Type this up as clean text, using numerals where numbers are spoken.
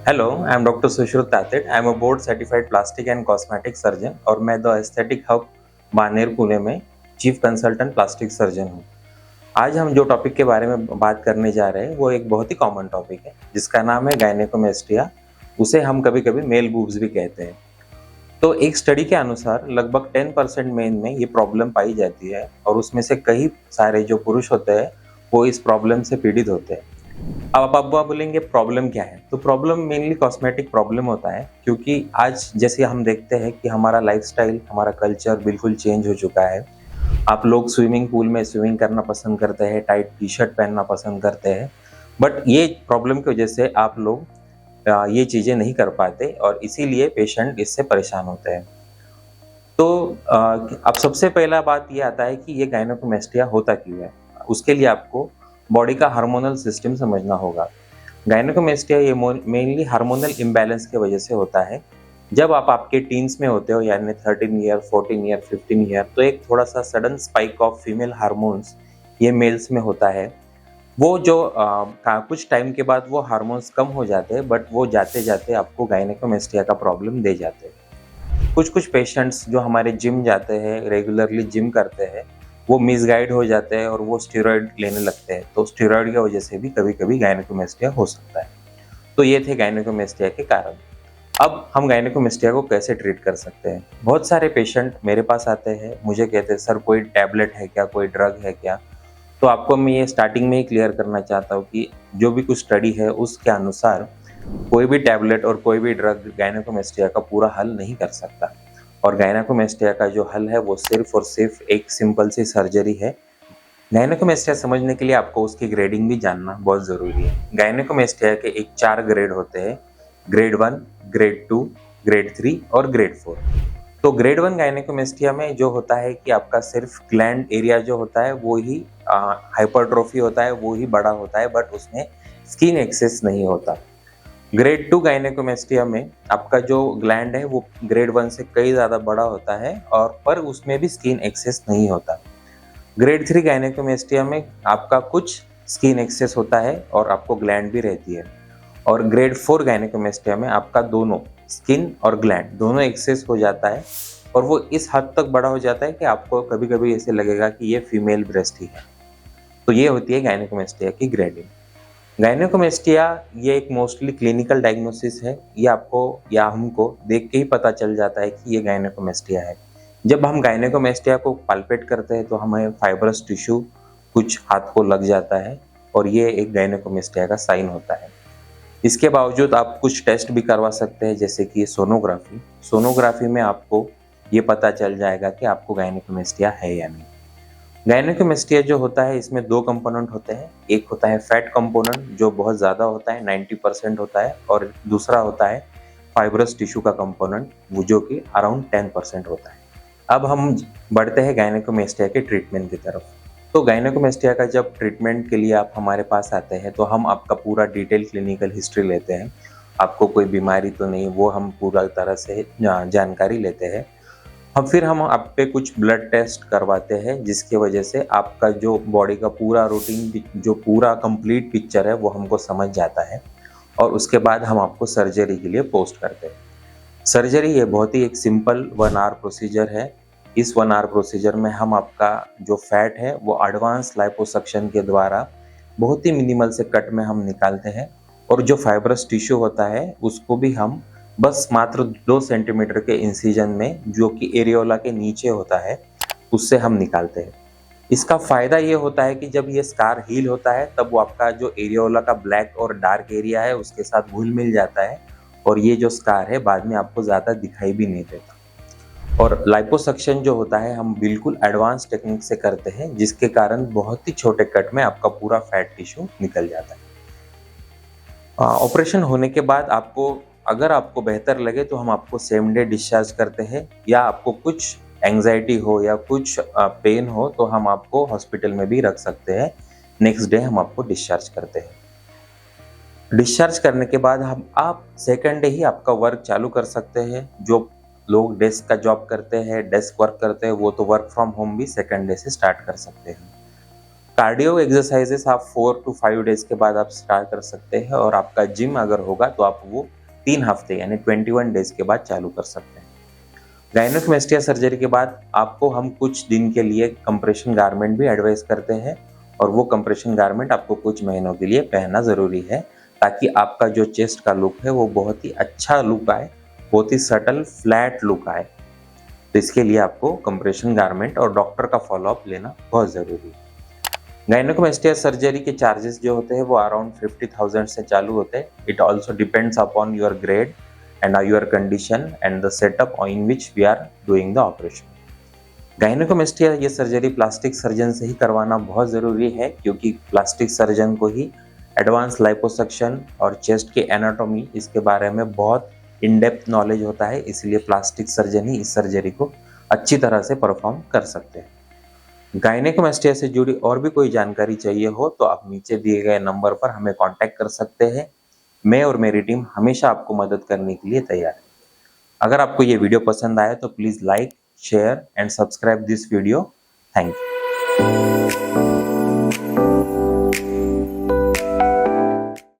Hello, I am doctor Sushrut Tated. I am a board certified plastic and cosmetic surgeon और मैं the aesthetic hub Baner Pune में chief consultant plastic surgeon हूँ। आज हम जो टॉपिक के बारे में बात करने जा रहे हैं वो एक बहुत ही कॉमन टॉपिक है जिसका नाम है गायनेकोमेस्टिया। उसे हम कभी कभी मेल बूब्स भी कहते हैं। तो एक स्टडी के अनुसार लगभग 10% मेन में ये प्रॉब्लम पाई जाती है और उसमें से कई सारे जो पुरुष होते हैं वो इस प्रॉब्लम से पीड़ित होते हैं। अब आप बोलेंगे प्रॉब्लम क्या है? तो प्रॉब्लम मेनली कॉस्मेटिक प्रॉब्लम होता है, क्योंकि आज जैसे हम देखते हैं कि हमारा लाइफस्टाइल, हमारा कल्चर बिल्कुल चेंज हो चुका है। आप लोग स्विमिंग पूल में स्विमिंग करना पसंद करते हैं, टाइट टी-शर्ट पहनना पसंद करते हैं, बट ये प्रॉब्लम की वजह से आप लोग ये चीज़ें नहीं कर पाते और इसीलिए पेशेंट इससे परेशान होते हैं। तो अब सबसे पहला बात ये आता है कि ये गायनेकोमेस्टिया होता क्यों है? उसके लिए आपको बॉडी का हार्मोनल सिस्टम समझना होगा। गायनेकोमेस्टिया ये मेनली हार्मोनल इम्बैलेंस की वजह से होता है। जब आप आपके टीन्स में होते हो यानी 13 ईयर, 14 ईयर, 15 ईयर, तो एक थोड़ा-सा sudden spike of female hormones ये मेल्स में होता है। वो जो कुछ टाइम के बाद वो हार्मोन्स कम हो जाते हैं, बट वो जाते-जाते आपको गायनेकोमेस्टिया का प्रॉब्लम दे जाते हैं। कुछ-कुछ पेशेंट्स जो हमारे जिम जाते हैं, रेगुलरली जिम करते हैं, वो मिसगाइड हो जाते हैं और वो स्टेरॉइड लेने लगते हैं। तो स्टेरॉइड की वजह से भी कभी-कभी गायनेकोमेस्टिया हो सकता है। तो ये थे गायनेकोमेस्टिया के कारण। अब हम गायनेकोमेस्टिया को कैसे ट्रीट कर सकते हैं? बहुत सारे पेशेंट मेरे पास आते हैं, मुझे कहते हैं सर कोई टैबलेट है क्या? कोई ड्रग है क्या? तो आपको मैं ये स्टार्टिंग में ही क्लियर करना चाहता हूँ कि जो भी कुछ स्टडी है उसके अनुसार कोई भी टैबलेट और कोई भी ड्रग गायनेकोमेस्टिया का पूरा हल नहीं कर सकता। और गायनेकोमेस्टिया का जो हल है वो सिर्फ और सिर्फ एक सिंपल सी सर्जरी है। गायनेकोमेस्टिया समझने के लिए आपको उसकी ग्रेडिंग भी जानना बहुत ज़रूरी है। गायनेकोमेस्टिया के एक 4 ग्रेड होते हैं, ग्रेड 1, ग्रेड 2, ग्रेड 3 और ग्रेड 4। तो ग्रेड 1 गायनेकोमेस्टिया में जो होता है कि आपका सिर्फ ग्लैंड एरिया जो होता है वो ही हाइपरट्रोफी होता है, वो ही बड़ा होता है, बट उसमें स्किन एक्सेस नहीं होता। ग्रेड 2 गायनेकोमेस्टिया में आपका जो ग्लैंड है वो ग्रेड 1 से कई ज़्यादा बड़ा होता है और पर उसमें भी स्किन एक्सेस नहीं होता। ग्रेड 3 गायनेकोमेस्टिया में आपका कुछ स्किन एक्सेस होता है और आपको ग्लैंड भी रहती है। और ग्रेड 4 गायनेकोमेस्टिया में आपका दोनों स्किन और ग्लैंड दोनों एक्सेस हो जाता है और वो इस हद तक बड़ा हो जाता है कि आपको कभी-कभी ऐसे लगेगा कि ये फीमेल ब्रेस्ट ही है। तो ये होती है गायनेकोमेस्टिया की ग्रेडिंग। गायनेकोमेस्टिया ये एक मोस्टली क्लिनिकल डायग्नोसिस है। ये आपको या हमको देख के ही पता चल जाता है कि ये गायनेकोमेस्टिया है। जब हम गायनेकोमेस्टिया को पाल्पेट करते हैं तो हमें फाइब्रस टिश्यू कुछ हाथ को लग जाता है और ये एक गायनेकोमेस्टिया का साइन होता है। इसके बावजूद आप कुछ टेस्ट भी करवा सकते हैं, जैसे कि सोनोग्राफी। सोनोग्राफी में आपको ये पता चल जाएगा कि आपको गायनेकोमेस्टिया है या नहीं। गायनेकोमेस्टिया जो होता है इसमें 2 कंपोनेंट होते हैं। एक होता है फैट कंपोनेंट जो बहुत ज़्यादा होता है, 90% होता है, और दूसरा होता है फाइब्रस टिश्यू का कंपोनेंट वो जो कि अराउंड 10% होता है। अब हम बढ़ते हैं गायनेकोमेस्टिया के ट्रीटमेंट की तरफ। तो गायनेकोमेस्टिया का जब ट्रीटमेंट के लिए आप हमारे पास आते हैं तो हम आपका पूरा डिटेल क्लिनिकल हिस्ट्री लेते हैं। आपको कोई बीमारी तो नहीं, वो हम पूरा तरह से जानकारी लेते हैं। फिर हम आप पे कुछ ब्लड टेस्ट करवाते हैं जिसकी वजह से आपका जो बॉडी का पूरा रूटीन, जो पूरा कंप्लीट पिक्चर है वो हमको समझ जाता है और उसके बाद हम आपको सर्जरी के लिए पोस्ट करते हैं। सर्जरी ये बहुत ही एक सिंपल 1 आवर प्रोसीजर है। इस 1 आवर प्रोसीजर में हम आपका जो फैट है वो एडवांस लाइपोसक्शन के द्वारा बहुत ही मिनिमल से कट में हम निकालते हैं और जो फाइब्रस टिश्यू होता है उसको भी हम बस मात्र 2 सेंटीमीटर के इंसिजन में, जो कि एरियोला के नीचे होता है, उससे हम निकालते हैं। इसका फ़ायदा ये होता है कि जब ये स्कार हील होता है तब वो आपका जो एरियोला का ब्लैक और डार्क एरिया है उसके साथ घुल-मिल जाता है और ये जो स्कार है बाद में आपको ज़्यादा दिखाई भी नहीं देता। और लाइपोसक्शन जो होता है हम बिल्कुल एडवांस टेक्निक से करते हैं जिसके कारण बहुत ही छोटे कट में आपका पूरा फैट टिश्यू निकल जाता है। ऑपरेशन होने के बाद अगर आपको बेहतर लगे तो हम आपको सेम डे डिस्चार्ज करते हैं, या आपको कुछ एंग्जाइटी हो या कुछ पेन हो तो हम आपको हॉस्पिटल में भी रख सकते हैं। नेक्स्ट डे हम आपको डिस्चार्ज करते हैं। डिस्चार्ज करने के बाद आप सेकंड डे ही आपका वर्क चालू कर सकते हैं। जो लोग डेस्क का जॉब करते हैं, डेस्क वर्क करते हैं, वो तो वर्क फ्रॉम होम भी सेकंड डे से स्टार्ट कर सकते हैं। कार्डियो एक्सरसाइजेस आप 4 to 5 डेज के बाद आप स्टार्ट कर सकते हैं और आपका जिम अगर होगा तो आप वो 3 हफ्ते यानी 21 डेज के बाद चालू कर सकते हैं। गायनेकोमेस्टिया सर्जरी के बाद आपको हम कुछ दिन के लिए कंप्रेशन गारमेंट भी एडवाइस करते हैं और वो कंप्रेशन गारमेंट आपको कुछ महीनों के लिए पहनना ज़रूरी है ताकि आपका जो चेस्ट का लुक है वो बहुत ही अच्छा लुक आए, बहुत ही सटल फ्लैट लुक आए। तो इसके लिए आपको कंप्रेशन गारमेंट और डॉक्टर का फॉलोअप लेना बहुत ज़रूरी है। गायनेकोमेस्टिया सर्जरी के चार्जेस जो होते हैं वो अराउंड 50,000 से चालू होते हैं। It also depends upon your grade and your condition and the setup in which we are doing the operation. Gynaecomastia ये सर्जरी प्लास्टिक सर्जन से ही करवाना बहुत ज़रूरी है क्योंकि प्लास्टिक सर्जन को ही एडवांस लाइपोसक्शन और चेस्ट के एनाटॉमी इसके बारे में बहुत इन डेप्थ नॉलेज होता है, इसलिए प्लास्टिक सर्जन ही इस सर्जरी को अच्छी तरह से परफॉर्म कर सकते हैं। गायनेकोमेस्टिया से जुड़ी और भी कोई जानकारी चाहिए हो तो आप नीचे दिए गए नंबर पर हमें कांटेक्ट कर सकते हैं। मैं और मेरी टीम हमेशा आपको मदद करने के लिए तैयार है। अगर आपको ये वीडियो पसंद आए तो please like, share and subscribe this video. Thank you.